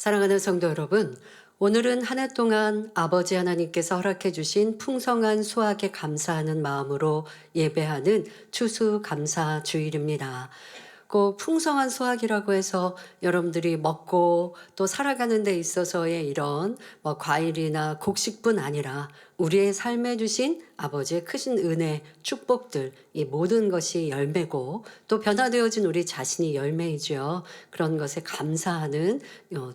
사랑하는 성도 여러분, 오늘은 한 해 동안 아버지 하나님께서 허락해 주신 풍성한 수확에 감사하는 마음으로 예배하는 추수감사 주일입니다. 꼭 풍성한 수확이라고 해서 여러분들이 먹고 또 살아가는 데 있어서의 이런 과일이나 곡식뿐 아니라 우리의 삶에 주신 아버지의 크신 은혜, 축복들, 이 모든 것이 열매고 또 변화되어진 우리 자신이 열매이죠. 그런 것에 감사하는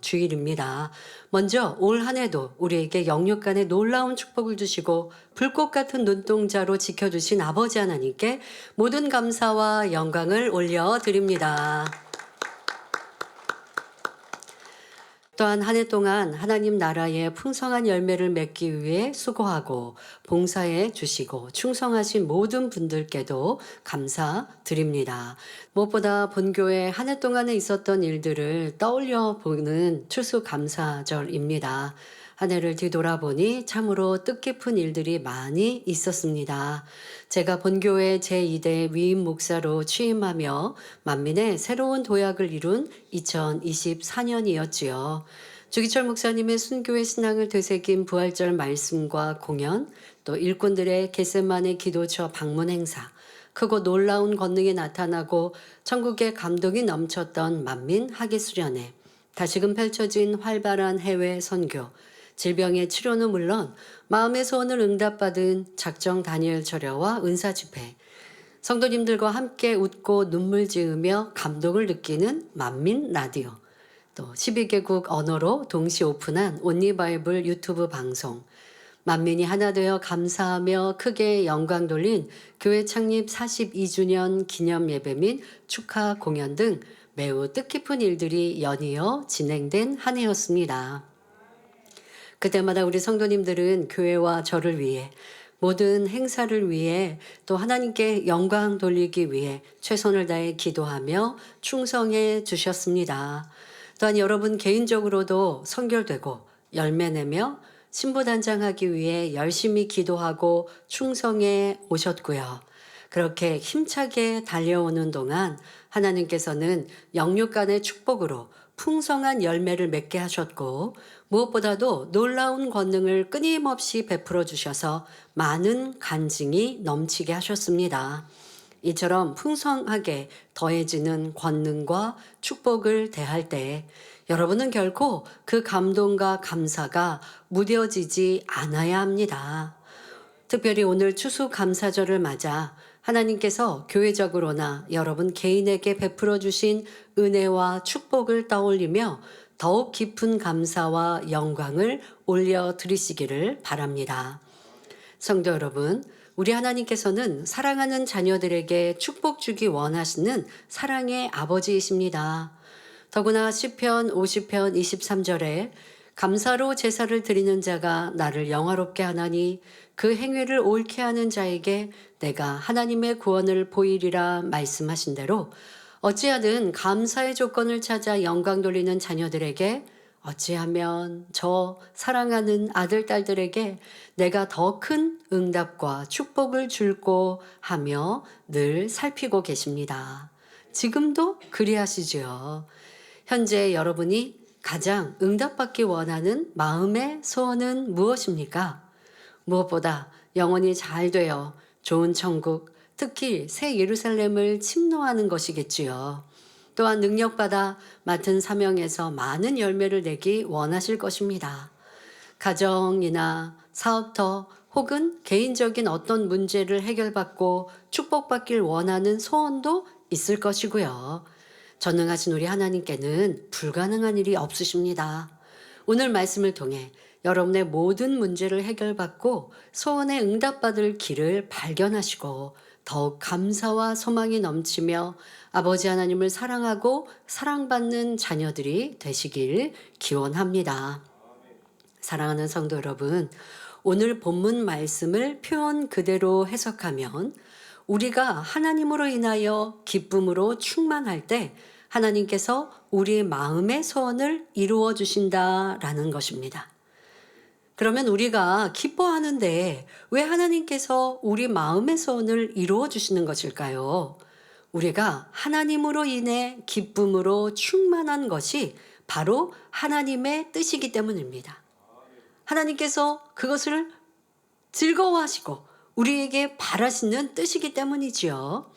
주일입니다. 먼저 올 한 해도 우리에게 영육간의 놀라운 축복을 주시고 불꽃 같은 눈동자로 지켜주신 아버지 하나님께 모든 감사와 영광을 올려드립니다. 또한 한 해 동안 하나님 나라의 풍성한 열매를 맺기 위해 수고하고 봉사해 주시고 충성하신 모든 분들께도 감사드립니다. 무엇보다 본교회 한 해 동안에 있었던 일들을 떠올려 보는 추수감사절입니다. 한 해를 뒤돌아보니 참으로 뜻깊은 일들이 많이 있었습니다. 제가 본교회 제2대 위임 목사로 취임하며 만민의 새로운 도약을 이룬 2024년이었지요. 주기철 목사님의 순교의 신앙을 되새긴 부활절 말씀과 공연, 또 일꾼들의 겟세마네 기도처 방문 행사, 크고 놀라운 권능이 나타나고 천국의 감동이 넘쳤던 만민 학예수련회, 다시금 펼쳐진 활발한 해외 선교, 질병의 치료는 물론 마음의 소원을 응답받은 작정 다니엘 철야와 은사 집회, 성도님들과 함께 웃고 눈물 지으며 감동을 느끼는 만민 라디오, 또 12개국 언어로 동시 오픈한 온리바이블 유튜브 방송, 만민이 하나 되어 감사하며 크게 영광 돌린 교회 창립 42주년 기념 예배 및 축하 공연 등 매우 뜻깊은 일들이 연이어 진행된 한 해였습니다. 그때마다 우리 성도님들은 교회와 저를 위해 모든 행사를 위해 또 하나님께 영광 돌리기 위해 최선을 다해 기도하며 충성해 주셨습니다. 또한 여러분 개인적으로도 선결되고 열매내며 신부단장하기 위해 열심히 기도하고 충성해 오셨고요. 그렇게 힘차게 달려오는 동안 하나님께서는 영육간의 축복으로 풍성한 열매를 맺게 하셨고 무엇보다도 놀라운 권능을 끊임없이 베풀어 주셔서 많은 간증이 넘치게 하셨습니다. 이처럼 풍성하게 더해지는 권능과 축복을 대할 때 여러분은 결코 그 감동과 감사가 무뎌지지 않아야 합니다. 특별히 오늘 추수감사절을 맞아 하나님께서 교회적으로나 여러분 개인에게 베풀어 주신 은혜와 축복을 떠올리며 더욱 깊은 감사와 영광을 올려드리시기를 바랍니다. 성도 여러분, 우리 하나님께서는 사랑하는 자녀들에게 축복 주기 원하시는 사랑의 아버지이십니다. 더구나 시편 50편 23절에 감사로 제사를 드리는 자가 나를 영화롭게 하나니 그 행위를 옳게 하는 자에게 내가 하나님의 구원을 보이리라 말씀하신 대로 어찌하든 감사의 조건을 찾아 영광 돌리는 자녀들에게 어찌하면 저 사랑하는 아들, 딸들에게 내가 더 큰 응답과 축복을 줄고 하며 늘 살피고 계십니다. 지금도 그리하시지요. 현재 여러분이 가장 응답받기 원하는 마음의 소원은 무엇입니까? 무엇보다 영원히 잘 되어 좋은 천국, 특히 새 예루살렘을 침노하는 것이겠지요. 또한 능력받아 맡은 사명에서 많은 열매를 내기 원하실 것입니다. 가정이나 사업터 혹은 개인적인 어떤 문제를 해결받고 축복받길 원하는 소원도 있을 것이고요. 전능하신 우리 하나님께는 불가능한 일이 없으십니다. 오늘 말씀을 통해 여러분의 모든 문제를 해결받고 소원에 응답받을 길을 발견하시고 더욱 감사와 소망이 넘치며 아버지 하나님을 사랑하고 사랑받는 자녀들이 되시길 기원합니다. 사랑하는 성도 여러분, 오늘 본문 말씀을 표현 그대로 해석하면 우리가 하나님으로 인하여 기쁨으로 충만할 때 하나님께서 우리 마음의 소원을 이루어 주신다라는 것입니다. 그러면 우리가 기뻐하는데 왜 하나님께서 우리 마음의 소원을 이루어 주시는 것일까요? 우리가 하나님으로 인해 기쁨으로 충만한 것이 바로 하나님의 뜻이기 때문입니다. 하나님께서 그것을 즐거워하시고 우리에게 바라시는 뜻이기 때문이지요.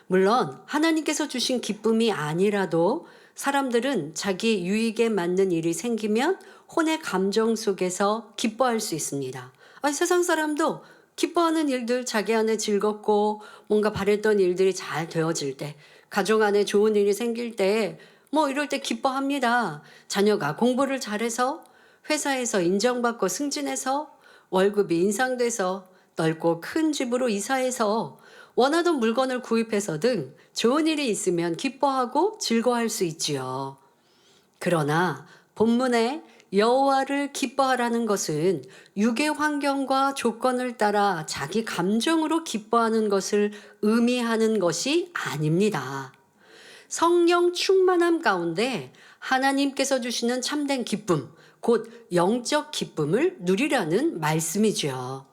물론 하나님께서 주신 기쁨이 아니라도 사람들은 자기 유익에 맞는 일이 생기면 혼의 감정 속에서 기뻐할 수 있습니다. 아니, 세상 사람도 기뻐하는 일들, 자기 안에 즐겁고 뭔가 바랬던 일들이 잘 되어질 때, 가정 안에 좋은 일이 생길 때, 이럴 때 기뻐합니다. 자녀가 공부를 잘해서 회사에서 인정받고 승진해서 월급이 인상돼서 넓고 큰 집으로 이사해서 원하던 물건을 구입해서 등 좋은 일이 있으면 기뻐하고 즐거워할 수 있지요. 그러나 본문에 여호와를 기뻐하라는 것은 육의 환경과 조건을 따라 자기 감정으로 기뻐하는 것을 의미하는 것이 아닙니다. 성령 충만함 가운데 하나님께서 주시는 참된 기쁨, 곧 영적 기쁨을 누리라는 말씀이죠.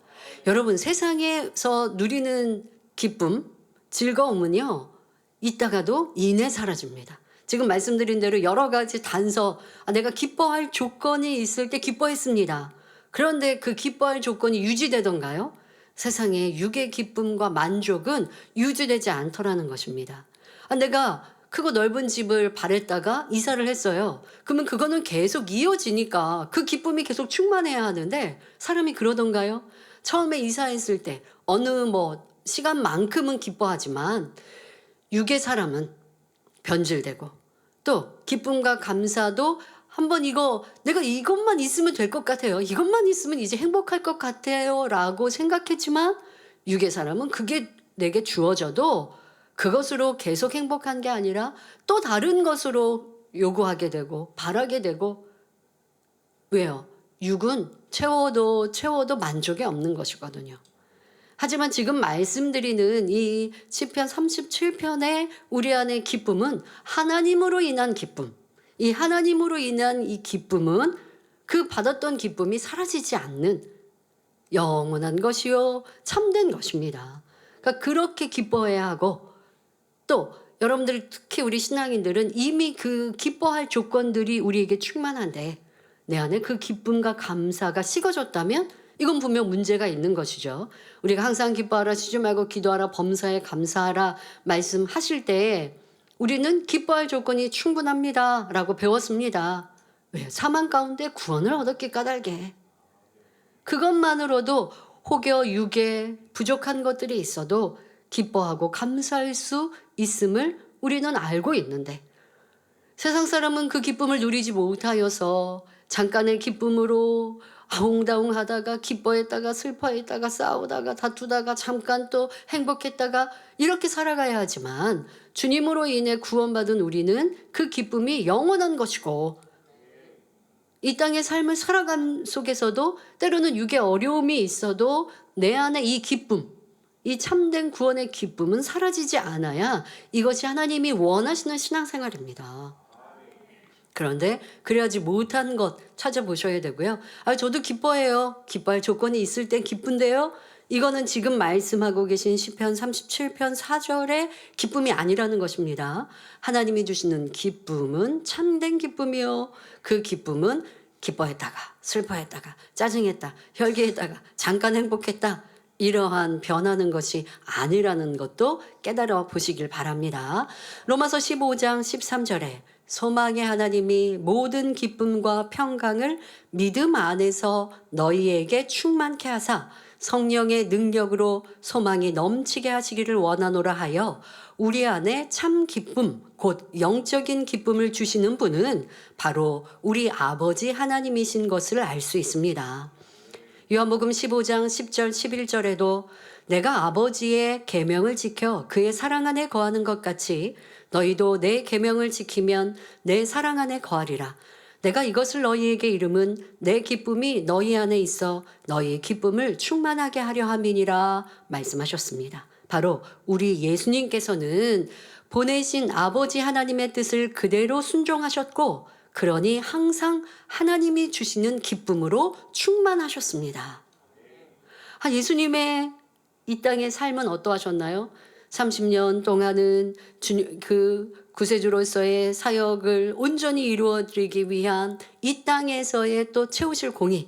여러분, 세상에서 누리는 기쁨, 즐거움은요, 있다가도 이내 사라집니다. 지금 말씀드린 대로 여러 가지 단서, 내가 기뻐할 조건이 있을 때 기뻐했습니다. 그런데 그 기뻐할 조건이 유지되던가요? 세상에 육의 기쁨과 만족은 유지되지 않더라는 것입니다. 내가 크고 넓은 집을 바랬다가 이사를 했어요. 그러면 그거는 계속 이어지니까 그 기쁨이 계속 충만해야 하는데 사람이 그러던가요? 처음에 이사했을 때 어느 시간만큼은 기뻐하지만 육의 사람은 변질되고 또 기쁨과 감사도 한번 내가 이것만 있으면 될 것 같아요. 이것만 있으면 이제 행복할 것 같아요. 라고 생각했지만 육의 사람은 그게 내게 주어져도 그것으로 계속 행복한 게 아니라 또 다른 것으로 요구하게 되고 바라게 되고. 왜요? 육은 채워도 만족이 없는 것이거든요. 하지만 지금 말씀드리는 이 시편 37편의 우리 안의 기쁨은 하나님으로 인한 기쁨. 이 하나님으로 인한 이 기쁨은 그 받았던 기쁨이 사라지지 않는 영원한 것이요 참된 것입니다. 그러니까 그렇게 기뻐해야 하고, 또 여러분들 특히 우리 신앙인들은 이미 그 기뻐할 조건들이 우리에게 충만한데 내 안에 그 기쁨과 감사가 식어졌다면 이건 분명 문제가 있는 것이죠. 우리가 항상 기뻐하라, 쉬지 말고 기도하라, 범사에 감사하라 말씀하실 때 우리는 기뻐할 조건이 충분합니다 라고 배웠습니다. 왜? 사망 가운데 구원을 얻었기 까닭에. 그것만으로도 혹여 육에 부족한 것들이 있어도 기뻐하고 감사할 수 있음을 우리는 알고 있는데, 세상 사람은 그 기쁨을 누리지 못하여서 잠깐의 기쁨으로 아웅다웅하다가 기뻐했다가 슬퍼했다가 싸우다가 다투다가 잠깐 또 행복했다가 이렇게 살아가야 하지만, 주님으로 인해 구원받은 우리는 그 기쁨이 영원한 것이고, 이 땅의 삶을 살아감 속에서도 때로는 육의 어려움이 있어도 내 안에 이 기쁨, 이 참된 구원의 기쁨은 사라지지 않아야 이것이 하나님이 원하시는 신앙생활입니다. 그런데 그래야지 못한 것 찾아보셔야 되고요. 저도 기뻐해요. 기뻐할 조건이 있을 땐 기쁜데요. 이거는 지금 말씀하고 계신 시편 37편 4절의 기쁨이 아니라는 것입니다. 하나님이 주시는 기쁨은 참된 기쁨이요. 그 기쁨은 기뻐했다가 슬퍼했다가 짜증했다 혈기했다가 잠깐 행복했다, 이러한 변하는 것이 아니라는 것도 깨달아 보시길 바랍니다. 로마서 15장 13절에 소망의 하나님이 모든 기쁨과 평강을 믿음 안에서 너희에게 충만케 하사 성령의 능력으로 소망이 넘치게 하시기를 원하노라 하여 우리 안에 참 기쁨, 곧 영적인 기쁨을 주시는 분은 바로 우리 아버지 하나님이신 것을 알 수 있습니다. 요한복음 15장 10절 11절에도 내가 아버지의 계명을 지켜 그의 사랑 안에 거하는 것 같이 너희도 내 계명을 지키면 내 사랑 안에 거하리라. 내가 이것을 너희에게 이름은 내 기쁨이 너희 안에 있어 너희 기쁨을 충만하게 하려 함이니라 말씀하셨습니다. 바로 우리 예수님께서는 보내신 아버지 하나님의 뜻을 그대로 순종하셨고, 그러니 항상 하나님이 주시는 기쁨으로 충만하셨습니다. 예수님의 이 땅의 삶은 어떠하셨나요? 30년 동안은 그 구세주로서의 사역을 온전히 이루어드리기 위한 이 땅에서의 또 채우실 공의,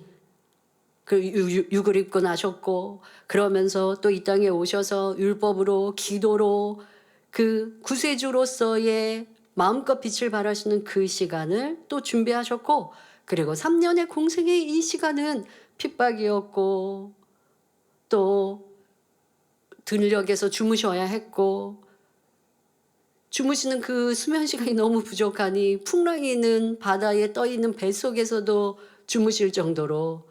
그 육을 입고 나셨고, 그러면서 또 이 땅에 오셔서 율법으로 기도로 그 구세주로서의 마음껏 빛을 발하시는 그 시간을 또 준비하셨고, 그리고 3년의 공생의 이 시간은 핍박이었고 또 들녘에서 주무셔야 했고, 주무시는 그 수면 시간이 너무 부족하니 풍랑이 있는 바다에 떠 있는 배 속에서도 주무실 정도로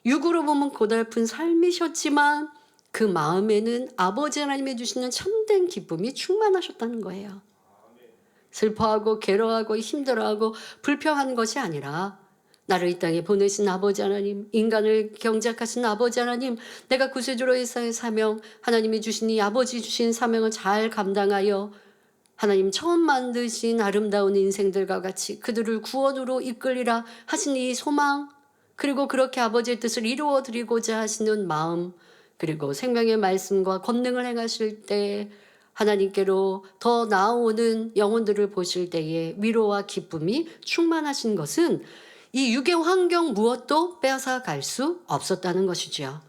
육으로 보면 고달픈 삶이셨지만 그 마음에는 아버지 하나님이 주시는 참된 기쁨이 충만하셨다는 거예요. 슬퍼하고 괴로워하고 힘들어하고 불평한 것이 아니라 나를 이 땅에 보내신 아버지 하나님, 인간을 경작하신 아버지 하나님, 내가 구세주로서의 사명, 하나님이 주신 이 아버지 주신 사명을 잘 감당하여 하나님 처음 만드신 아름다운 인생들과 같이 그들을 구원으로 이끌리라 하신 이 소망, 그리고 그렇게 아버지의 뜻을 이루어 드리고자 하시는 마음, 그리고 생명의 말씀과 권능을 행하실 때 하나님께로 더 나아오는 영혼들을 보실 때에 위로와 기쁨이 충만하신 것은 이 육의 환경 무엇도 빼앗아 갈 수 없었다는 것이죠.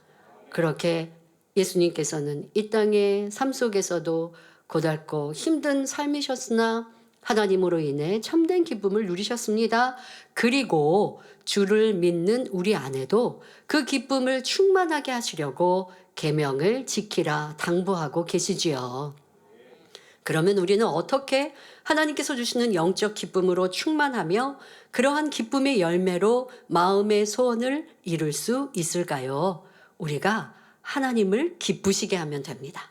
그렇게 예수님께서는 이 땅의 삶 속에서도 고달고 힘든 삶이셨으나 하나님으로 인해 참된 기쁨을 누리셨습니다. 그리고 주를 믿는 우리 안에도 그 기쁨을 충만하게 하시려고 계명을 지키라 당부하고 계시지요. 그러면 우리는 어떻게 하나님께서 주시는 영적 기쁨으로 충만하며 그러한 기쁨의 열매로 마음의 소원을 이룰 수 있을까요? 우리가 하나님을 기쁘시게 하면 됩니다.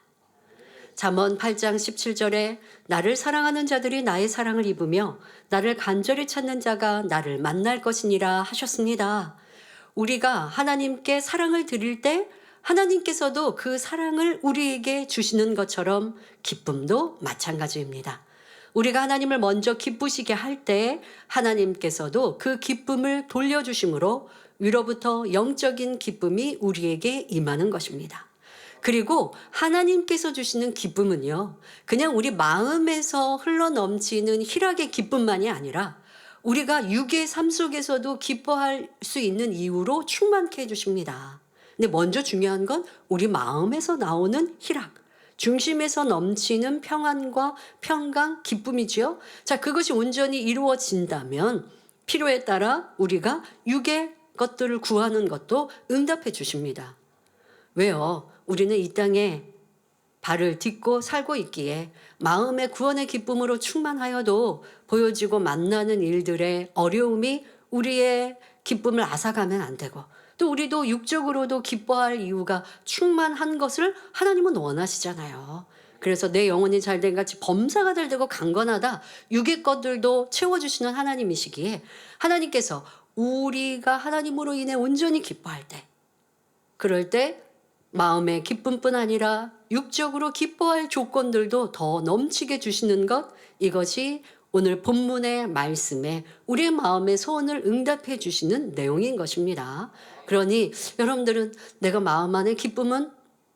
잠언 8장 17절에 나를 사랑하는 자들이 나의 사랑을 입으며 나를 간절히 찾는 자가 나를 만날 것이니라 하셨습니다. 우리가 하나님께 사랑을 드릴 때 하나님께서도 그 사랑을 우리에게 주시는 것처럼 기쁨도 마찬가지입니다. 우리가 하나님을 먼저 기쁘시게 할 때 하나님께서도 그 기쁨을 돌려주심으로 위로부터 영적인 기쁨이 우리에게 임하는 것입니다. 그리고 하나님께서 주시는 기쁨은요, 그냥 우리 마음에서 흘러넘치는 희락의 기쁨만이 아니라 우리가 육의 삶 속에서도 기뻐할 수 있는 이유로 충만케 해주십니다. 근데 먼저 중요한 건 우리 마음에서 나오는 희락, 중심에서 넘치는 평안과 평강, 기쁨이지요. 자, 그것이 온전히 이루어진다면 필요에 따라 우리가 육의 것들을 구하는 것도 응답해 주십니다. 왜요? 우리는 이 땅에 발을 딛고 살고 있기에 마음의 구원의 기쁨으로 충만하여도 보여지고 만나는 일들의 어려움이 우리의 기쁨을 앗아가면 안 되고, 또 우리도 육적으로도 기뻐할 이유가 충만한 것을 하나님은 원하시잖아요. 그래서 내 영혼이 잘된 같이 범사가 잘 되고 강건하다, 육의 것들도 채워주시는 하나님이시기에 하나님께서 우리가 하나님으로 인해 온전히 기뻐할 때, 그럴 때 마음의 기쁨뿐 아니라 육적으로 기뻐할 조건들도 더 넘치게 주시는 것, 이것이 오늘 본문의 말씀에 우리의 마음의 소원을 응답해 주시는 내용인 것입니다. 그러니 여러분들은 내가 마음 안의 기쁨은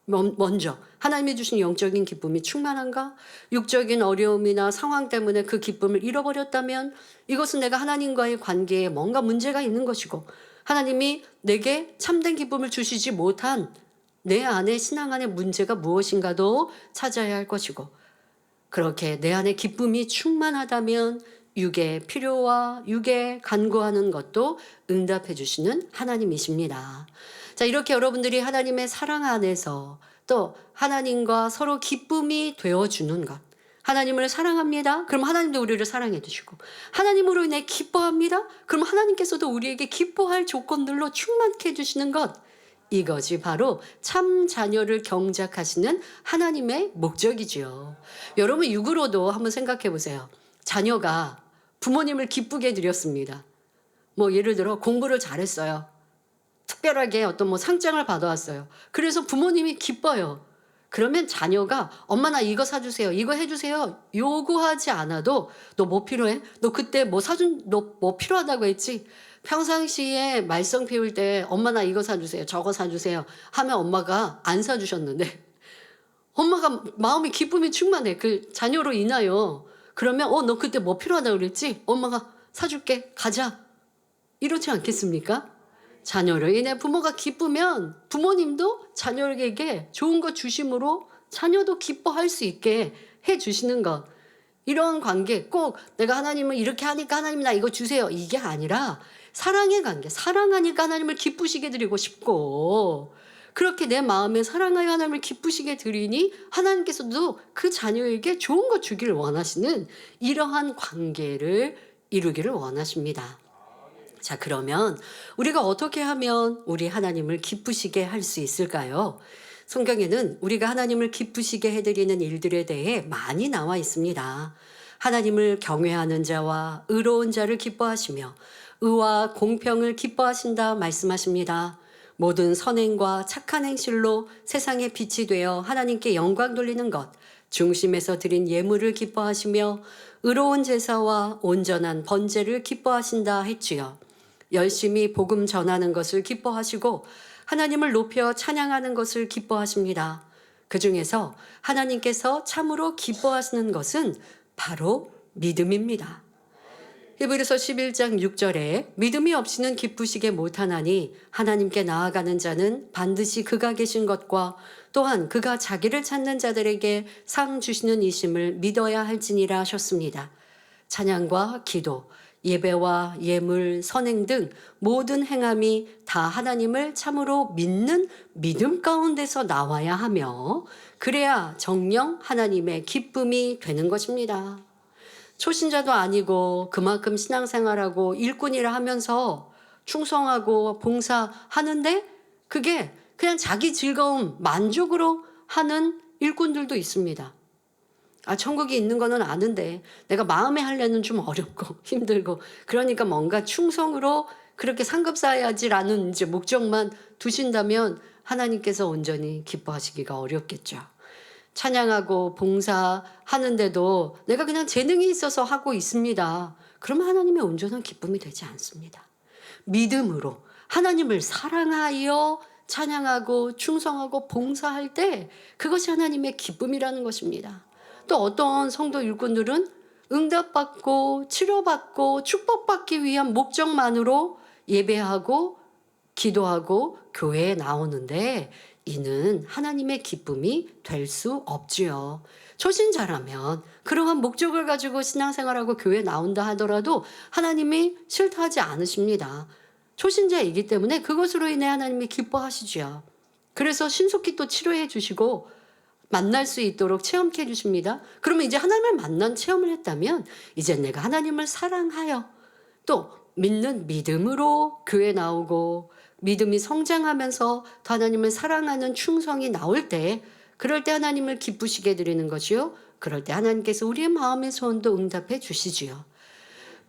먼저 하나님이 주신 영적인 기쁨이 충만한가? 육적인 어려움이나 상황 때문에 그 기쁨을 잃어버렸다면 이것은 내가 하나님과의 관계에 뭔가 문제가 있는 것이고, 하나님이 내게 참된 기쁨을 주시지 못한 내 안에 신앙 안에 문제가 무엇인가도 찾아야 할 것이고, 그렇게 내 안에 기쁨이 충만하다면 육의 필요와 육의 간구하는 것도 응답해 주시는 하나님이십니다. 자, 이렇게 여러분들이 하나님의 사랑 안에서 또 하나님과 서로 기쁨이 되어주는 것, 하나님을 사랑합니다. 그럼 하나님도 우리를 사랑해 주시고, 하나님으로 인해 기뻐합니다. 그럼 하나님께서도 우리에게 기뻐할 조건들로 충만케 해주시는 것, 이것이 바로 참 자녀를 경작하시는 하나님의 목적이지요. 여러분 육으로도 한번 생각해 보세요. 자녀가 부모님을 기쁘게 드렸습니다. 뭐 예를 들어 공부를 잘했어요. 특별하게 어떤 뭐 상장을 받아왔어요. 그래서 부모님이 기뻐요. 그러면 자녀가 엄마 나 이거 사주세요, 이거 해주세요 요구하지 않아도 너 뭐 필요해? 너 그때 뭐 너 뭐 필요하다고 했지? 평상시에 말썽 피울 때 엄마 나 이거 사주세요, 저거 사주세요 하면 엄마가 안 사주셨는데 엄마가 마음이 기쁨이 충만해. 그 자녀로 인하여. 그러면 너 그때 뭐 필요하다고 그랬지? 엄마가 사줄게. 가자. 이렇지 않겠습니까? 자녀로 인해 부모가 기쁘면 부모님도 자녀에게 좋은 것 주심으로 자녀도 기뻐할 수 있게 해 주시는 것. 이런 관계 꼭 내가 하나님을 이렇게 하니까 하나님 나 이거 주세요. 이게 아니라 사랑의 관계. 사랑하니까 하나님을 기쁘시게 드리고 싶고 그렇게 내 마음에 사랑하여 하나님을 기쁘시게 드리니 하나님께서도 그 자녀에게 좋은 것 주기를 원하시는 이러한 관계를 이루기를 원하십니다. 자, 그러면 우리가 어떻게 하면 우리 하나님을 기쁘시게 할 수 있을까요? 성경에는 우리가 하나님을 기쁘시게 해드리는 일들에 대해 많이 나와 있습니다. 하나님을 경외하는 자와 의로운 자를 기뻐하시며 의와 공평을 기뻐하신다 말씀하십니다. 모든 선행과 착한 행실로 세상의 빛이 되어 하나님께 영광 돌리는 것, 중심에서 드린 예물을 기뻐하시며 의로운 제사와 온전한 번제를 기뻐하신다 했지요. 열심히 복음 전하는 것을 기뻐하시고 하나님을 높여 찬양하는 것을 기뻐하십니다. 그 중에서 하나님께서 참으로 기뻐하시는 것은 바로 믿음입니다. 히브리서 11장 6절에 믿음이 없이는 기쁘시게 못하나니 하나님께 나아가는 자는 반드시 그가 계신 것과 또한 그가 자기를 찾는 자들에게 상 주시는 이심을 믿어야 할지니라 하셨습니다. 찬양과 기도, 예배와 예물, 선행 등 모든 행함이 다 하나님을 참으로 믿는 믿음 가운데서 나와야 하며 그래야 정녕 하나님의 기쁨이 되는 것입니다. 초신자도 아니고 그만큼 신앙생활하고 일꾼이라 하면서 충성하고 봉사하는데 그게 그냥 자기 즐거움, 만족으로 하는 일꾼들도 있습니다. 천국이 있는 거는 아는데 내가 마음에 하려는 좀 어렵고 힘들고 그러니까 뭔가 충성으로 그렇게 상급 쌓아야지라는 이제 목적만 두신다면 하나님께서 온전히 기뻐하시기가 어렵겠죠. 찬양하고 봉사하는데도 내가 그냥 재능이 있어서 하고 있습니다. 그러면 하나님의 온전한 기쁨이 되지 않습니다. 믿음으로 하나님을 사랑하여 찬양하고 충성하고 봉사할 때 그것이 하나님의 기쁨이라는 것입니다. 또 어떤 성도 일꾼들은 응답받고 치료받고 축복받기 위한 목적만으로 예배하고 기도하고 교회에 나오는데 이는 하나님의 기쁨이 될 수 없지요. 초신자라면 그러한 목적을 가지고 신앙생활하고 교회에 나온다 하더라도 하나님이 싫다 하지 않으십니다. 초신자이기 때문에 그것으로 인해 하나님이 기뻐하시지요. 그래서 신속히 또 치료해 주시고 만날 수 있도록 체험케 해주십니다. 그러면 이제 하나님을 만난 체험을 했다면 이제 내가 하나님을 사랑하여 또 믿는 믿음으로 교회 나오고 믿음이 성장하면서 더 하나님을 사랑하는 충성이 나올 때 그럴 때 하나님을 기쁘시게 드리는 것이요. 그럴 때 하나님께서 우리의 마음의 소원도 응답해 주시지요.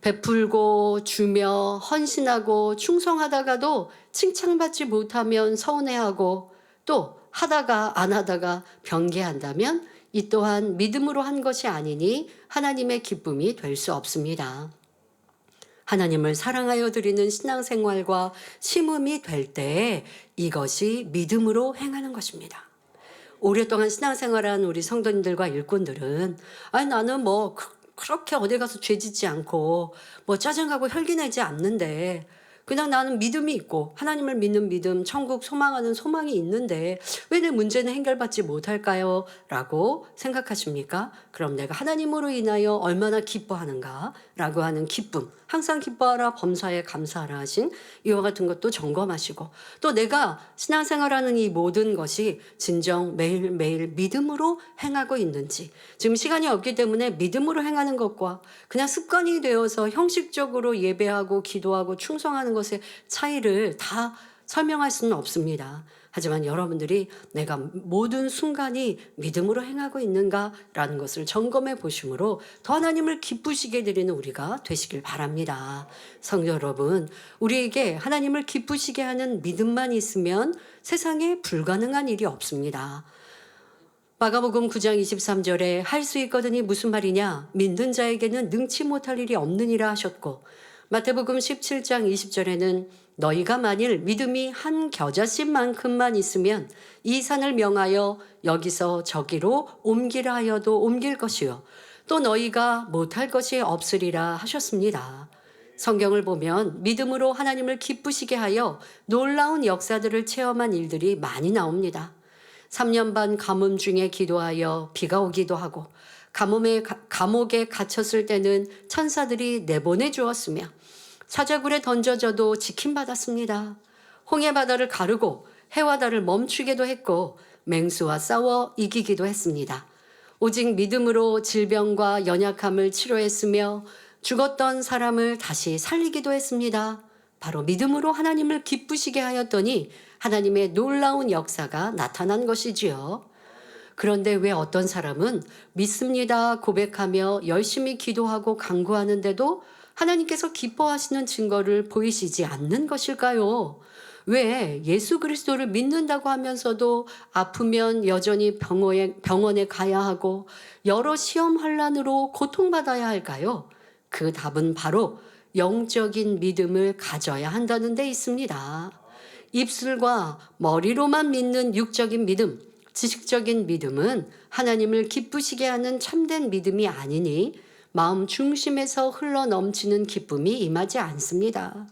베풀고 주며 헌신하고 충성하다가도 칭찬받지 못하면 서운해하고 또 하다가 안 하다가 변개한다면 이 또한 믿음으로 한 것이 아니니 하나님의 기쁨이 될 수 없습니다. 하나님을 사랑하여 드리는 신앙생활과 심음이 될 때 이것이 믿음으로 행하는 것입니다. 오랫동안 신앙생활한 우리 성도님들과 일꾼들은 나는 뭐 그렇게 어디 가서 죄 짓지 않고 뭐 짜증하고 혈기 내지 않는데 그냥 나는 믿음이 있고 하나님을 믿는 믿음, 천국 소망하는 소망이 있는데 왜 내 문제는 해결받지 못할까요? 라고 생각하십니까? 그럼 내가 하나님으로 인하여 얼마나 기뻐하는가? 라고 하는 기쁨, 항상 기뻐하라 범사에 감사하라 하신 이와 같은 것도 점검하시고 또 내가 신앙생활하는 이 모든 것이 진정 매일매일 믿음으로 행하고 있는지 지금 시간이 없기 때문에 믿음으로 행하는 것과 그냥 습관이 되어서 형식적으로 예배하고 기도하고 충성하는 것의 차이를 다 설명할 수는 없습니다. 하지만 여러분들이 내가 모든 순간이 믿음으로 행하고 있는가라는 것을 점검해 보심으로 더 하나님을 기쁘시게 드리는 우리가 되시길 바랍니다. 성도 여러분, 우리에게 하나님을 기쁘시게 하는 믿음만 있으면 세상에 불가능한 일이 없습니다. 마가복음 9장 23절에 할 수 있거든이 무슨 말이냐? 믿는 자에게는 능치 못할 일이 없느니라 하셨고 마태복음 17장 20절에는 너희가 만일 믿음이 한 겨자씨만큼만 있으면 이 산을 명하여 여기서 저기로 옮기라 하여도 옮길 것이요 또 너희가 못할 것이 없으리라 하셨습니다. 성경을 보면 믿음으로 하나님을 기쁘시게 하여 놀라운 역사들을 체험한 일들이 많이 나옵니다. 3년 반 가뭄 중에 기도하여 비가 오기도 하고 감옥에 갇혔을 때는 천사들이 내보내 주었으며 사자굴에 던져져도 지킴받았습니다. 홍해바다를 가르고 해와달을 멈추기도 했고 맹수와 싸워 이기기도 했습니다. 오직 믿음으로 질병과 연약함을 치료했으며 죽었던 사람을 다시 살리기도 했습니다. 바로 믿음으로 하나님을 기쁘시게 하였더니 하나님의 놀라운 역사가 나타난 것이지요. 그런데 왜 어떤 사람은 믿습니다 고백하며 열심히 기도하고 간구하는데도 하나님께서 기뻐하시는 증거를 보이시지 않는 것일까요? 왜 예수 그리스도를 믿는다고 하면서도 아프면 여전히 병원에 가야 하고 여러 시험 환란으로 고통받아야 할까요? 그 답은 바로 영적인 믿음을 가져야 한다는 데 있습니다. 입술과 머리로만 믿는 육적인 믿음, 지식적인 믿음은 하나님을 기쁘시게 하는 참된 믿음이 아니니 마음 중심에서 흘러 넘치는 기쁨이 임하지 않습니다.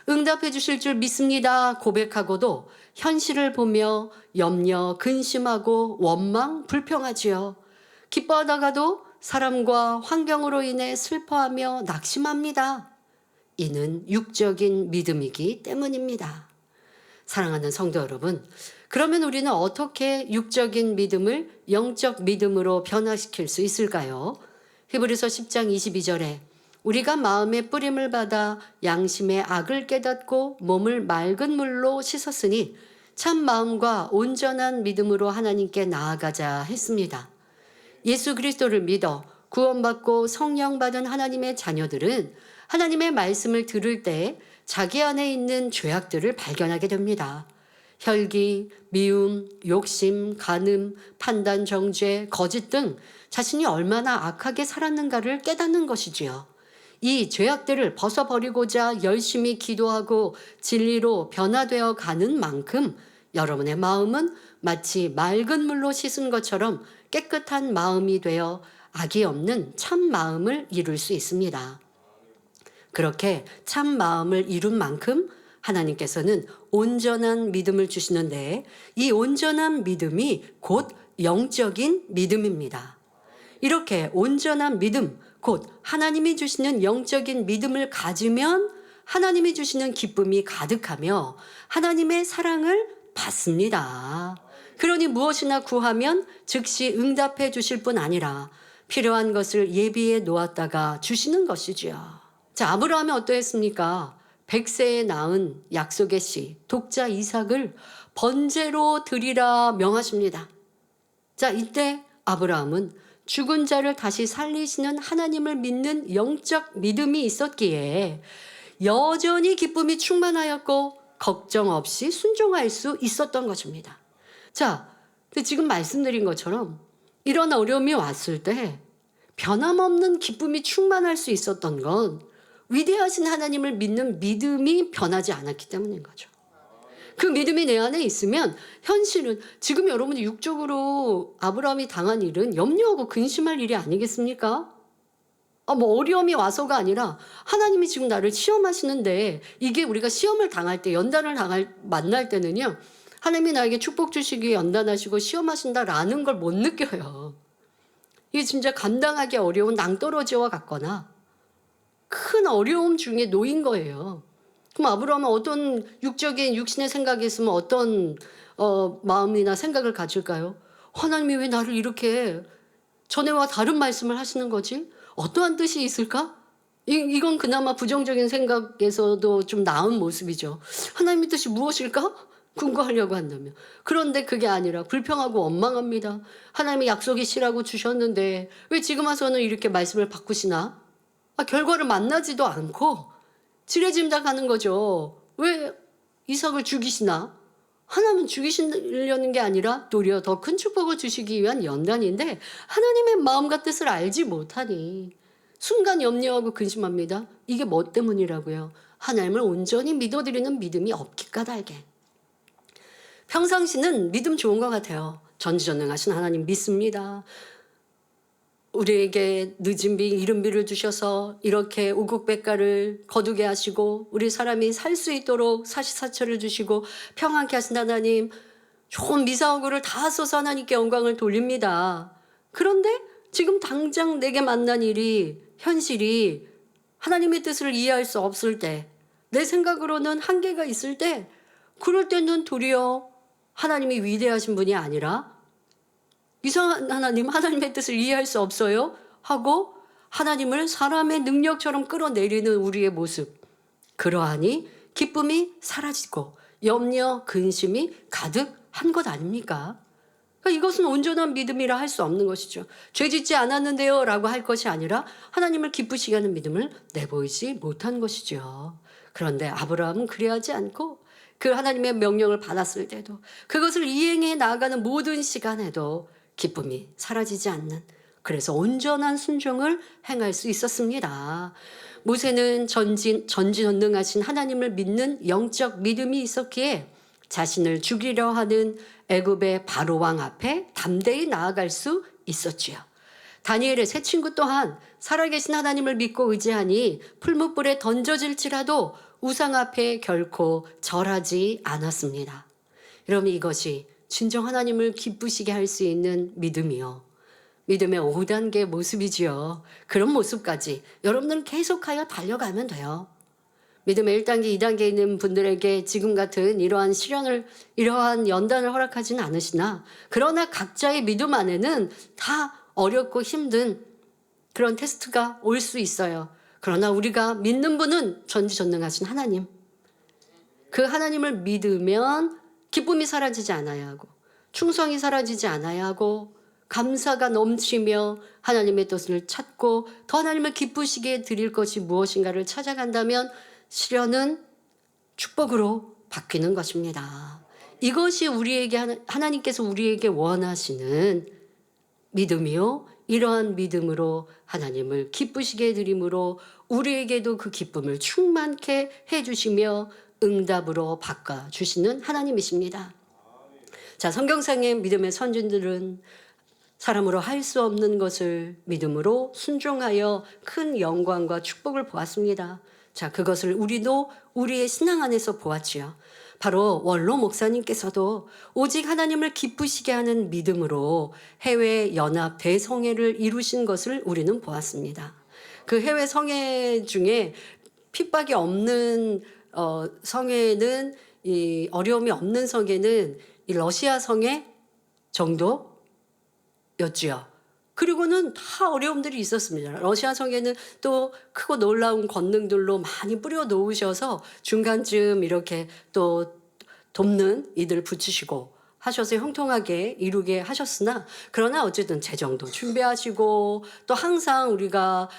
응답해 주실 줄 믿습니다 고백하고도 현실을 보며 염려, 근심하고 원망, 불평하지요. 기뻐하다가도 사람과 환경으로 인해 슬퍼하며 낙심합니다. 이는 육적인 믿음이기 때문입니다. 사랑하는 성도 여러분, 그러면 우리는 어떻게 육적인 믿음을 영적 믿음으로 변화시킬 수 있을까요? 히브리서 10장 22절에 우리가 마음의 뿌림을 받아 양심의 악을 깨닫고 몸을 맑은 물로 씻었으니 참 마음과 온전한 믿음으로 하나님께 나아가자 했습니다. 예수 그리스도를 믿어 구원받고 성령 받은 하나님의 자녀들은 하나님의 말씀을 들을 때 자기 안에 있는 죄악들을 발견하게 됩니다. 혈기, 미움, 욕심, 간음, 판단, 정죄, 거짓 등 자신이 얼마나 악하게 살았는가를 깨닫는 것이지요. 이 죄악들을 벗어버리고자 열심히 기도하고 진리로 변화되어 가는 만큼 여러분의 마음은 마치 맑은 물로 씻은 것처럼 깨끗한 마음이 되어 악이 없는 참 마음을 이룰 수 있습니다. 그렇게 참 마음을 이룬 만큼 하나님께서는 온전한 믿음을 주시는데 이 온전한 믿음이 곧 영적인 믿음입니다. 이렇게 온전한 믿음, 곧 하나님이 주시는 영적인 믿음을 가지면 하나님이 주시는 기쁨이 가득하며 하나님의 사랑을 받습니다. 그러니 무엇이나 구하면 즉시 응답해 주실 뿐 아니라 필요한 것을 예비해 놓았다가 주시는 것이지요. 자, 아브라함이 어떠했습니까? 100세에 낳은 약속의 씨, 독자 이삭을 번제로 드리라 명하십니다. 자, 이때 아브라함은 죽은 자를 다시 살리시는 하나님을 믿는 영적 믿음이 있었기에 여전히 기쁨이 충만하였고 걱정 없이 순종할 수 있었던 것입니다. 자, 근데 지금 말씀드린 것처럼 이런 어려움이 왔을 때 변함없는 기쁨이 충만할 수 있었던 건 위대하신 하나님을 믿는 믿음이 변하지 않았기 때문인 거죠. 그 믿음이 내 안에 있으면 현실은 지금 여러분이 육적으로 아브라함이 당한 일은 염려하고 근심할 일이 아니겠습니까? 뭐 어려움이 와서가 아니라 하나님이 지금 나를 시험하시는데 이게 우리가 시험을 당할 때 만날 때는요. 하나님이 나에게 축복 주시기에 연단하시고 시험하신다라는 걸 못 느껴요. 이게 진짜 감당하기 어려운 낭떠러지와 같거나 큰 어려움 중에 놓인 거예요. 그럼 아브라함은 어떤 육적인 육신의 생각이 있으면 어떤 마음이나 생각을 가질까요? 하나님이 왜 나를 이렇게 전에와 다른 말씀을 하시는 거지? 어떠한 뜻이 있을까? 이건 그나마 부정적인 생각에서도 좀 나은 모습이죠. 하나님의 뜻이 무엇일까? 궁금하려고 한다면. 그런데 그게 아니라 불평하고 원망합니다. 하나님의 약속이 시라고 주셨는데 왜 지금 와서는 이렇게 말씀을 바꾸시나? 결과를 만나지도 않고 지레짐작하는 거죠. 왜 이삭을 죽이시나? 하나님은 죽이시려는 게 아니라 도리어 더 큰 축복을 주시기 위한 연단인데 하나님의 마음과 뜻을 알지 못하니 순간 염려하고 근심합니다. 이게 뭐 때문이라고요? 하나님을 온전히 믿어드리는 믿음이 없기 까닭에. 평상시는 믿음 좋은 것 같아요. 전지전능하신 하나님 믿습니다. 우리에게 늦은 비 이른 비를 주셔서 이렇게 우국백가를 거두게 하시고 우리 사람이 살 수 있도록 사시사철을 주시고 평안케 하신 하나님, 좋은 미사오구를 다 써서 하나님께 영광을 돌립니다. 그런데 지금 당장 내게 만난 일이, 현실이 하나님의 뜻을 이해할 수 없을 때, 내 생각으로는 한계가 있을 때, 그럴 때는 도리어 하나님이 위대하신 분이 아니라 이상한 하나님, 하나님의 뜻을 이해할 수 없어요 하고 하나님을 사람의 능력처럼 끌어내리는 우리의 모습, 그러하니 기쁨이 사라지고 염려, 근심이 가득한 것 아닙니까? 그러니까 이것은 온전한 믿음이라 할 수 없는 것이죠. 죄 짓지 않았는데요 라고 할 것이 아니라 하나님을 기쁘시게 하는 믿음을 내보이지 못한 것이죠. 그런데 아브라함은 그리하지 않고 그 하나님의 명령을 받았을 때도, 그것을 이행해 나아가는 모든 시간에도 기쁨이 사라지지 않는, 그래서 온전한 순종을 행할 수 있었습니다. 모세는 전지전능하신 하나님을 믿는 영적 믿음이 있었기에 자신을 죽이려 하는 애굽의 바로 왕 앞에 담대히 나아갈 수 있었지요. 다니엘의 세 친구 또한 살아계신 하나님을 믿고 의지하니 풀무불에 던져질지라도 우상 앞에 결코 절하지 않았습니다. 여러분, 이것이 진정 하나님을 기쁘시게 할 수 있는 믿음이요, 믿음의 5단계 모습이지요. 그런 모습까지 여러분들은 계속하여 달려가면 돼요. 믿음의 1단계, 2단계에 있는 분들에게 지금 같은 이러한 시련을, 이러한 연단을 허락하지는 않으시나, 그러나 각자의 믿음 안에는 다 어렵고 힘든 그런 테스트가 올 수 있어요. 그러나 우리가 믿는 분은 전지전능하신 하나님, 그 하나님을 믿으면 기쁨이 사라지지 않아야 하고, 충성이 사라지지 않아야 하고, 감사가 넘치며 하나님의 뜻을 찾고 더 하나님을 기쁘시게 드릴 것이 무엇인가를 찾아간다면 시련은 축복으로 바뀌는 것입니다. 이것이 우리에게 하나님께서 우리에게 원하시는 믿음이요, 이러한 믿음으로 하나님을 기쁘시게 드림으로 우리에게도 그 기쁨을 충만케 해주시며 응답으로 바꿔주시는 하나님이십니다. 자, 성경상의 믿음의 선진들은 사람으로 할 수 없는 것을 믿음으로 순종하여 큰 영광과 축복을 보았습니다. 자, 그것을 우리도 우리의 신앙 안에서 보았지요. 바로 원로 목사님께서도 오직 하나님을 기쁘시게 하는 믿음으로 해외 연합 대성회를 이루신 것을 우리는 보았습니다. 그 해외 성회 중에 핍박이 없는 성회는, 이 어려움이 없는 성회는 이 러시아 성회 정도였지요. 그리고는 다 어려움들이 있었습니다. 러시아 성에는 또 크고 놀라운 권능들로 많이 뿌려 놓으셔서 중간쯤 이렇게 또 돕는 이들 붙이시고 하셔서 형통하게 이루게 하셨으나, 그러나 어쨌든 재정도 준비하시고 또 항상 우리가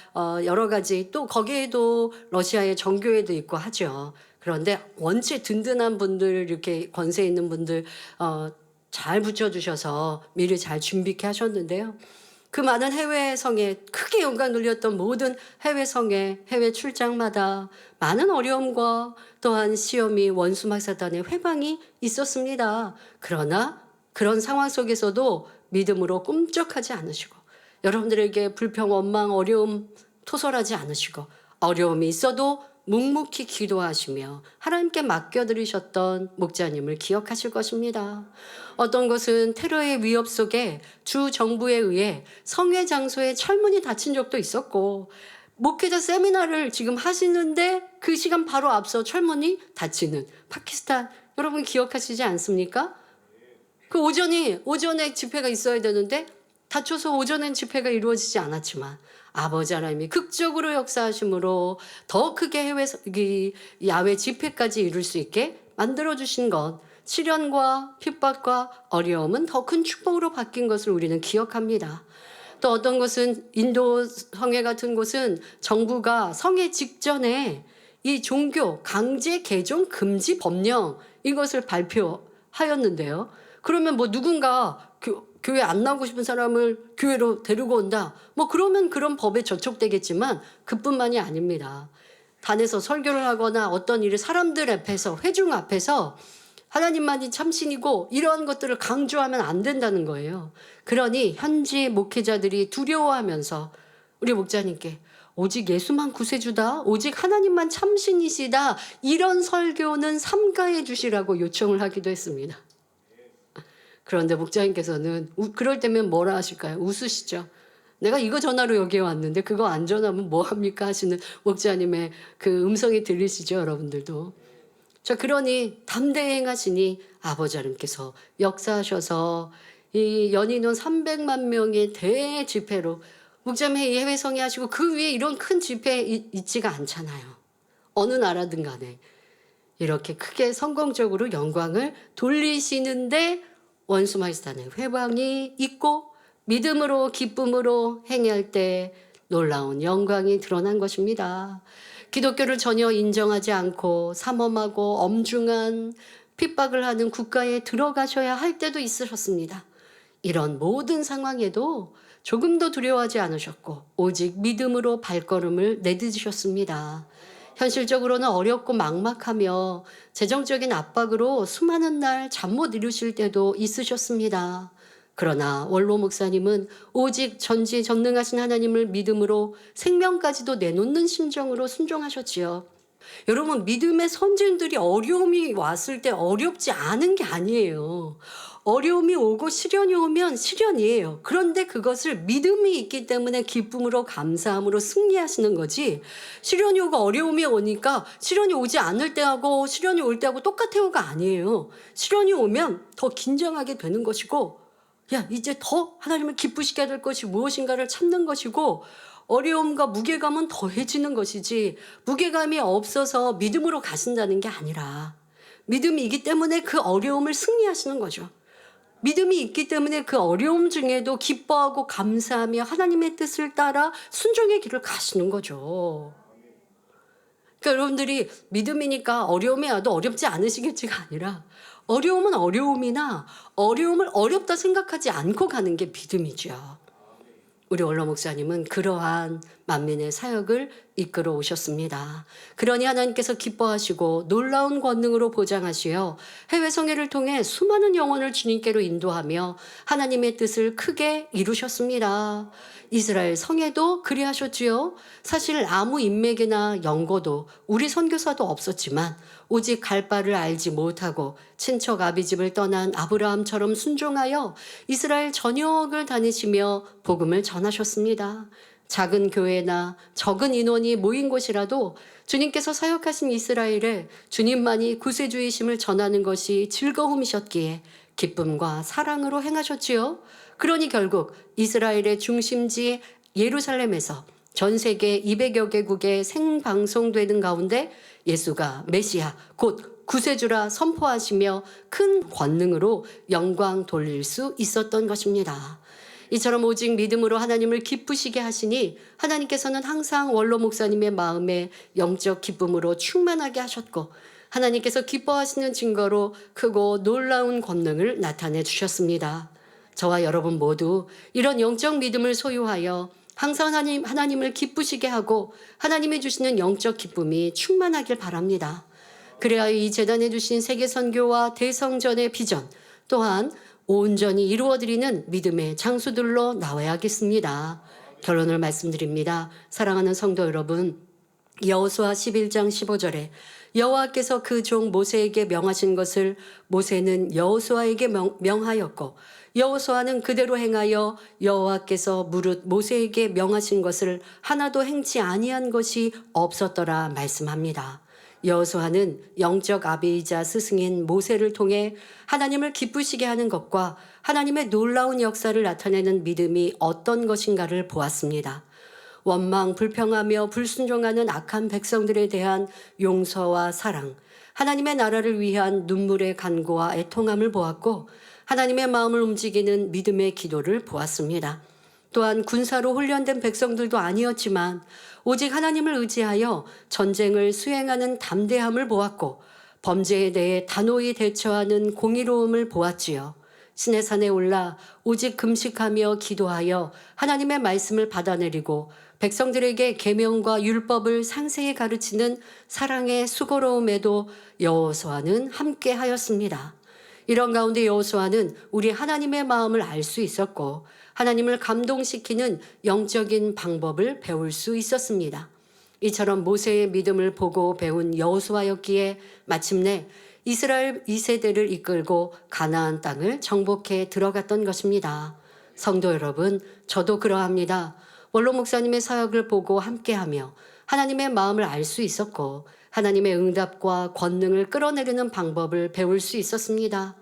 여러 가지, 또 거기에도 러시아의 정교회도 있고 하죠. 그런데 원체 든든한 분들, 이렇게 권세 있는 분들 잘 붙여주셔서 미리 잘 준비케 하셨는데요. 그 많은 해외 성에 크게 영광 돌렸던 모든 해외 성에 해외 출장마다 많은 어려움과 또한 시험이, 원수막사단의 회방이 있었습니다. 그러나 그런 상황 속에서도 믿음으로 꿈쩍하지 않으시고, 여러분들에게 불평, 원망, 어려움 토설하지 않으시고, 어려움이 있어도 묵묵히 기도하시며 하나님께 맡겨드리셨던 목자님을 기억하실 것입니다. 어떤 것은 테러의 위협 속에 주 정부에 의해 성회 장소에 철문이 닫힌 적도 있었고, 목회자 세미나를 지금 하시는데 그 시간 바로 앞서 철문이 닫히는 파키스탄, 여러분 기억하시지 않습니까? 그 오전에 집회가 있어야 되는데 닫혀서 오전엔 집회가 이루어지지 않았지만 아버지 하나님이 극적으로 역사하심으로 더 크게 야외 집회까지 이룰 수 있게 만들어주신 것, 시련과 핍박과 어려움은 더 큰 축복으로 바뀐 것을 우리는 기억합니다. 또 어떤 것은 인도 성회 같은 곳은 정부가 성회 직전에 이 종교 강제 개종 금지 법령, 이것을 발표하였는데요. 그러면 뭐 누군가 교회 안 나오고 싶은 사람을 교회로 데리고 온다, 뭐 그러면 그런 법에 저촉되겠지만 그뿐만이 아닙니다. 단에서 설교를 하거나 어떤 일을 사람들 앞에서, 회중 앞에서 하나님만이 참신이고 이러한 것들을 강조하면 안 된다는 거예요. 그러니 현지 목회자들이 두려워하면서 우리 목자님께 오직 예수만 구세주다, 오직 하나님만 참신이시다, 이런 설교는 삼가해 주시라고 요청을 하기도 했습니다. 그런데 목자님께서는 그럴 때면 뭐라 하실까요? 웃으시죠. 내가 이거 전화로 여기에 왔는데 그거 안 전하면 뭐 합니까? 하시는 목자님의 그 음성이 들리시죠, 여러분들도. 자, 그러니 담대행하시니 아버지 하나님께서 역사하셔서 이 연인원 300만 명의 대집회로 목자매 예배 성회하시고 그 위에 이런 큰 집회 있지가 않잖아요. 어느 나라든 간에 이렇게 크게 성공적으로 영광을 돌리시는데 원수 마이스탄의 회방이 있고 믿음으로 기쁨으로 행할 때 놀라운 영광이 드러난 것입니다. 기독교를 전혀 인정하지 않고 삼엄하고 엄중한 핍박을 하는 국가에 들어가셔야 할 때도 있으셨습니다. 이런 모든 상황에도 조금도 두려워하지 않으셨고 오직 믿음으로 발걸음을 내딛으셨습니다. 현실적으로는 어렵고 막막하며 재정적인 압박으로 수많은 날 잠 못 이루실 때도 있으셨습니다. 그러나 원로 목사님은 오직 전지전능하신 하나님을 믿음으로 생명까지도 내놓는 심정으로 순종하셨지요. 여러분, 믿음의 선진들이 어려움이 왔을 때 어렵지 않은 게 아니에요. 어려움이 오고 시련이 오면 시련이에요. 그런데 그것을 믿음이 있기 때문에 기쁨으로 감사함으로 승리하시는 거지, 시련이 오고 어려움이 오니까 시련이 오지 않을 때하고 시련이 올 때하고 똑같아요가 아니에요. 시련이 오면 더 긴장하게 되는 것이고, 야, 이제 더 하나님을 기쁘시게 될 것이 무엇인가를 찾는 것이고, 어려움과 무게감은 더해지는 것이지 무게감이 없어서 믿음으로 가신다는 게 아니라 믿음이 있기 때문에 그 어려움을 승리하시는 거죠. 믿음이 있기 때문에 그 어려움 중에도 기뻐하고 감사하며 하나님의 뜻을 따라 순종의 길을 가시는 거죠. 그러니까 여러분들이 믿음이니까 어려움이 와도 어렵지 않으시겠지가 아니라 어려움은 어려움이나 어려움을 어렵다 생각하지 않고 가는 게 믿음이죠. 우리 원로 목사님은 그러한 만민의 사역을 이끌어 오셨습니다. 그러니 하나님께서 기뻐하시고 놀라운 권능으로 보장하시어 해외 성회를 통해 수많은 영혼을 주님께로 인도하며 하나님의 뜻을 크게 이루셨습니다. 이스라엘 성회도 그리하셨지요. 사실 아무 인맥이나 연고도 우리 선교사도 없었지만 오직 갈 바를 알지 못하고 친척 아비집을 떠난 아브라함처럼 순종하여 이스라엘 전역을 다니시며 복음을 전하셨습니다. 작은 교회나 적은 인원이 모인 곳이라도 주님께서 사역하신 이스라엘에 주님만이 구세주이심을 전하는 것이 즐거움이셨기에 기쁨과 사랑으로 행하셨지요. 그러니 결국 이스라엘의 중심지 예루살렘에서 전 세계 200여 개국에 생방송되는 가운데 예수가 메시아 곧 구세주라 선포하시며 큰 권능으로 영광 돌릴 수 있었던 것입니다. 이처럼 오직 믿음으로 하나님을 기쁘시게 하시니 하나님께서는 항상 원로 목사님의 마음에 영적 기쁨으로 충만하게 하셨고 하나님께서 기뻐하시는 증거로 크고 놀라운 권능을 나타내 주셨습니다. 저와 여러분 모두 이런 영적 믿음을 소유하여 항상 하나님을 기쁘시게 하고 하나님이 주시는 영적 기쁨이 충만하길 바랍니다. 그래야 이 재단에 주신 세계선교와 대성전의 비전 또한 온전히 이루어드리는 믿음의 장수들로 나와야겠습니다. 결론을 말씀드립니다. 사랑하는 성도 여러분, 여호수아 11장 15절에 여호와께서 그 종 모세에게 명하신 것을 모세는 여호수아에게 명하였고 여호수아는 그대로 행하여 여호와께서 무릇 모세에게 명하신 것을 하나도 행치 아니한 것이 없었더라 말씀합니다. 여호수아는 영적 아비이자 스승인 모세를 통해 하나님을 기쁘시게 하는 것과 하나님의 놀라운 역사를 나타내는 믿음이 어떤 것인가를 보았습니다. 원망, 불평하며 불순종하는 악한 백성들에 대한 용서와 사랑, 하나님의 나라를 위한 눈물의 간구와 애통함을 보았고 하나님의 마음을 움직이는 믿음의 기도를 보았습니다. 또한 군사로 훈련된 백성들도 아니었지만 오직 하나님을 의지하여 전쟁을 수행하는 담대함을 보았고 범죄에 대해 단호히 대처하는 공의로움을 보았지요. 시내산에 올라 오직 금식하며 기도하여 하나님의 말씀을 받아내리고 백성들에게 계명과 율법을 상세히 가르치는 사랑의 수고로움에도 여호수아는 함께 하였습니다. 이런 가운데 여호수아는 우리 하나님의 마음을 알 수 있었고 하나님을 감동시키는 영적인 방법을 배울 수 있었습니다. 이처럼 모세의 믿음을 보고 배운 여호수아였기에 마침내 이스라엘 2세대를 이끌고 가나안 땅을 정복해 들어갔던 것입니다. 성도 여러분, 저도 그러합니다. 원로 목사님의 사역을 보고 함께하며 하나님의 마음을 알 수 있었고 하나님의 응답과 권능을 끌어내리는 방법을 배울 수 있었습니다.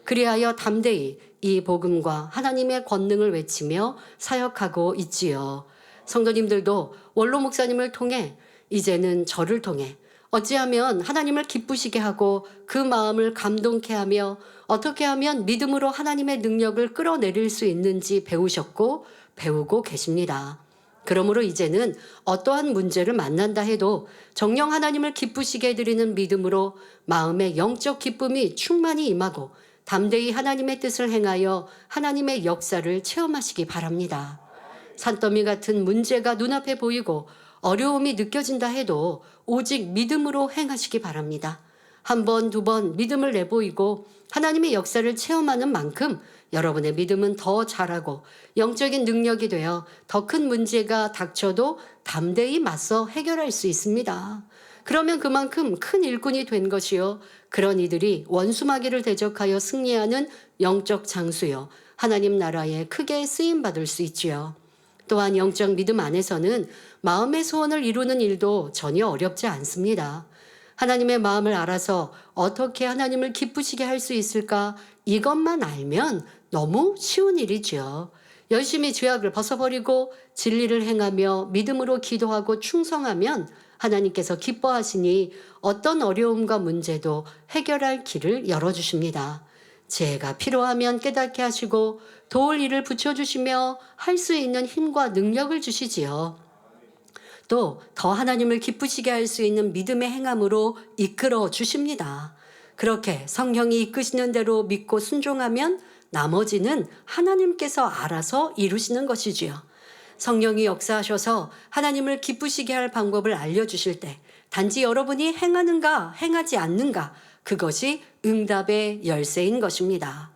그리하여 담대히 이 복음과 하나님의 권능을 외치며 사역하고 있지요. 성도님들도 원로 목사님을 통해 이제는 저를 통해 어찌하면 하나님을 기쁘시게 하고 그 마음을 감동케 하며 어떻게 하면 믿음으로 하나님의 능력을 끌어내릴 수 있는지 배우셨고 배우고 계십니다. 그러므로 이제는 어떠한 문제를 만난다 해도 정녕 하나님을 기쁘시게 해드리는 믿음으로 마음의 영적 기쁨이 충만히 임하고 담대히 하나님의 뜻을 행하여 하나님의 역사를 체험하시기 바랍니다. 산더미 같은 문제가 눈앞에 보이고 어려움이 느껴진다 해도 오직 믿음으로 행하시기 바랍니다. 한 번, 두 번 믿음을 내보이고 하나님의 역사를 체험하는 만큼 여러분의 믿음은 더 자라고 영적인 능력이 되어 더 큰 문제가 닥쳐도 담대히 맞서 해결할 수 있습니다. 그러면 그만큼 큰 일꾼이 된 것이요. 그런 이들이 원수마귀를 대적하여 승리하는 영적 장수요. 하나님 나라에 크게 쓰임받을 수 있지요. 또한 영적 믿음 안에서는 마음의 소원을 이루는 일도 전혀 어렵지 않습니다. 하나님의 마음을 알아서 어떻게 하나님을 기쁘시게 할 수 있을까 이것만 알면 너무 쉬운 일이죠. 열심히 죄악을 벗어버리고 진리를 행하며 믿음으로 기도하고 충성하면 하나님께서 기뻐하시니 어떤 어려움과 문제도 해결할 길을 열어주십니다. 지혜가 필요하면 깨닫게 하시고 도울 일을 붙여주시며 할 수 있는 힘과 능력을 주시지요. 또 더 하나님을 기쁘시게 할 수 있는 믿음의 행함으로 이끌어 주십니다. 그렇게 성령이 이끄시는 대로 믿고 순종하면 나머지는 하나님께서 알아서 이루시는 것이지요. 성령이 역사하셔서 하나님을 기쁘시게 할 방법을 알려주실 때 단지 여러분이 행하는가 행하지 않는가 그것이 응답의 열쇠인 것입니다.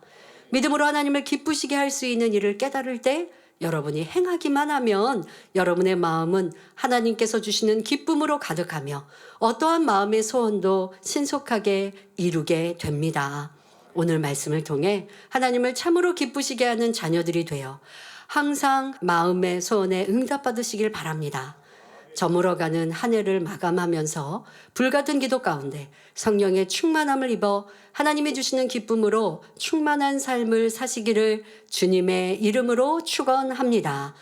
믿음으로 하나님을 기쁘시게 할 수 있는 일을 깨달을 때 여러분이 행하기만 하면 여러분의 마음은 하나님께서 주시는 기쁨으로 가득하며 어떠한 마음의 소원도 신속하게 이루게 됩니다. 오늘 말씀을 통해 하나님을 참으로 기쁘시게 하는 자녀들이 되어 항상 마음의 소원에 응답받으시길 바랍니다. 저물어가는 한 해를 마감하면서 불같은 기도 가운데 성령의 충만함을 입어 하나님이 주시는 기쁨으로 충만한 삶을 사시기를 주님의 이름으로 축원합니다.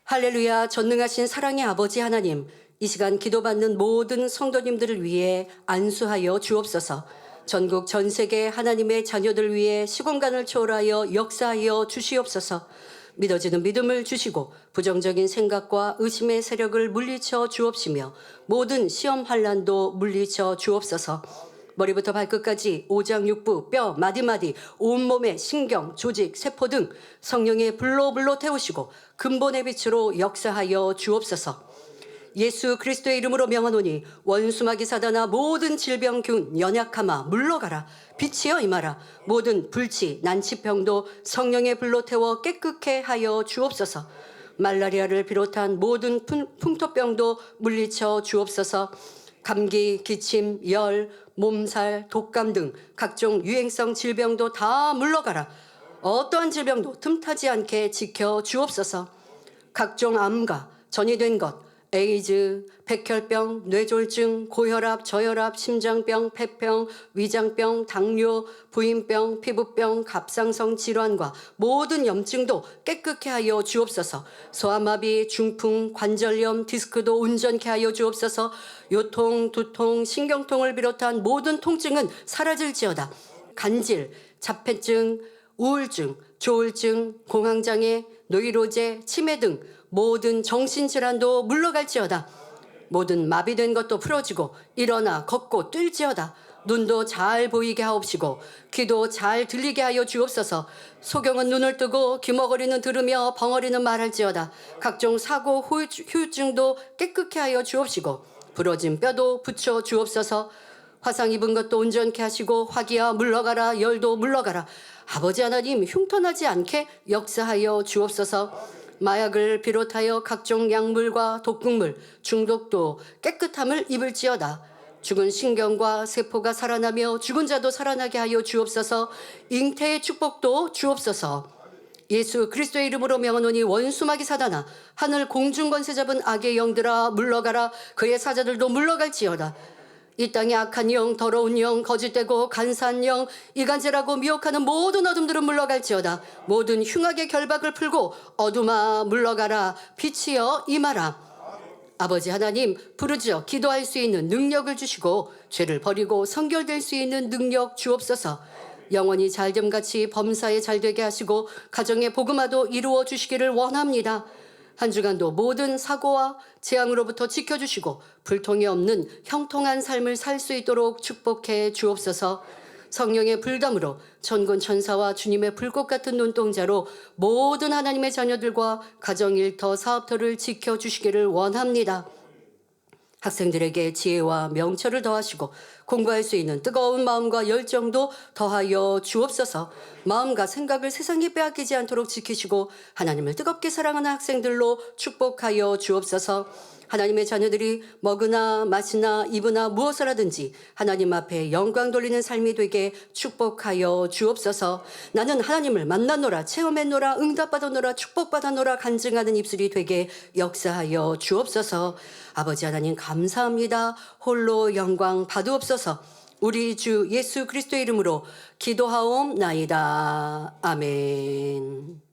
할렐루야. 전능하신 사랑의 아버지 하나님, 이 시간 기도받는 모든 성도님들을 위해 안수하여 주옵소서. 전국 전 세계 하나님의 자녀들 위해 시공간을 초월하여 역사하여 주시옵소서. 믿어지는 믿음을 주시고 부정적인 생각과 의심의 세력을 물리쳐 주옵시며 모든 시험 환난도 물리쳐 주옵소서. 머리부터 발끝까지 오장육부, 뼈, 마디마디, 온몸의 신경, 조직, 세포 등 성령의 불로 태우시고 근본의 빛으로 역사하여 주옵소서. 예수 그리스도의 이름으로 명하노니 원수마귀 사단아 모든 질병균 연약함아 물러가라. 빛이여 임하라. 모든 불치 난치병도 성령의 불로 태워 깨끗게 하여 주옵소서. 말라리아를 비롯한 모든 풍토병도 물리쳐 주옵소서. 감기, 기침, 열, 몸살, 독감 등 각종 유행성 질병도 다 물러가라. 어떠한 질병도 틈타지 않게 지켜 주옵소서. 각종 암과 전이된 것, 에이즈, 백혈병, 뇌졸중, 고혈압, 저혈압, 심장병, 폐병, 위장병, 당뇨, 부인병, 피부병, 갑상선 질환과 모든 염증도 깨끗게 하여 주옵소서. 소아마비, 중풍, 관절염, 디스크도 온전케 하여 주옵소서. 요통, 두통, 신경통을 비롯한 모든 통증은 사라질지어다. 간질, 자폐증, 우울증, 조울증, 공황장애, 노이로제, 치매 등 모든 정신질환도 물러갈지어다. 모든 마비된 것도 풀어지고 일어나 걷고 뛸지어다. 눈도 잘 보이게 하옵시고 귀도 잘 들리게 하여 주옵소서. 소경은 눈을 뜨고 귀머거리는 들으며 벙어리는 말할지어다. 각종 사고 후유증도 깨끗게 하여 주옵시고 부러진 뼈도 붙여 주옵소서. 화상 입은 것도 온전케 하시고 화기야 물러가라, 열도 물러가라. 아버지 하나님, 흉터나지 않게 역사하여 주옵소서. 마약을 비롯하여 각종 약물과 독극물, 중독도 깨끗함을 입을지어다. 죽은 신경과 세포가 살아나며 죽은 자도 살아나게 하여 주옵소서. 잉태의 축복도 주옵소서. 예수 그리스도의 이름으로 명하노니 원수마귀 사단아, 하늘 공중 권세 잡은 악의 영들아 물러가라. 그의 사자들도 물러갈지어다. 이 땅의 악한 영, 더러운 영, 거짓되고 간사한 영, 이간질하고 미혹하는 모든 어둠들은 물러갈지어다. 모든 흉악의 결박을 풀고 어둠아 물러가라. 빛이여 임하라. 아버지 하나님, 부르짖어 기도할 수 있는 능력을 주시고 죄를 버리고 성결될 수 있는 능력 주옵소서. 영원히 잘됨같이 범사에 잘되게 하시고 가정의 복음화도 이루어 주시기를 원합니다. 한 주간도 모든 사고와 재앙으로부터 지켜주시고 불통이 없는 형통한 삶을 살 수 있도록 축복해 주옵소서. 성령의 불담으로 천군 천사와 주님의 불꽃 같은 눈동자로 모든 하나님의 자녀들과 가정일터 사업터를 지켜주시기를 원합니다. 학생들에게 지혜와 명철을 더하시고 공부할 수 있는 뜨거운 마음과 열정도 더하여 주옵소서. 마음과 생각을 세상에 빼앗기지 않도록 지키시고 하나님을 뜨겁게 사랑하는 학생들로 축복하여 주옵소서. 하나님의 자녀들이 먹으나 마시나 입으나 무엇을 하든지 하나님 앞에 영광 돌리는 삶이 되게 축복하여 주옵소서. 나는 하나님을 만나노라, 체험했노라, 응답받아노라, 축복받아노라 간증하는 입술이 되게 역사하여 주옵소서. 아버지 하나님 감사합니다. 홀로 영광 받으옵소서. 우리 주 예수 그리스도의 이름으로 기도하옵나이다. 아멘.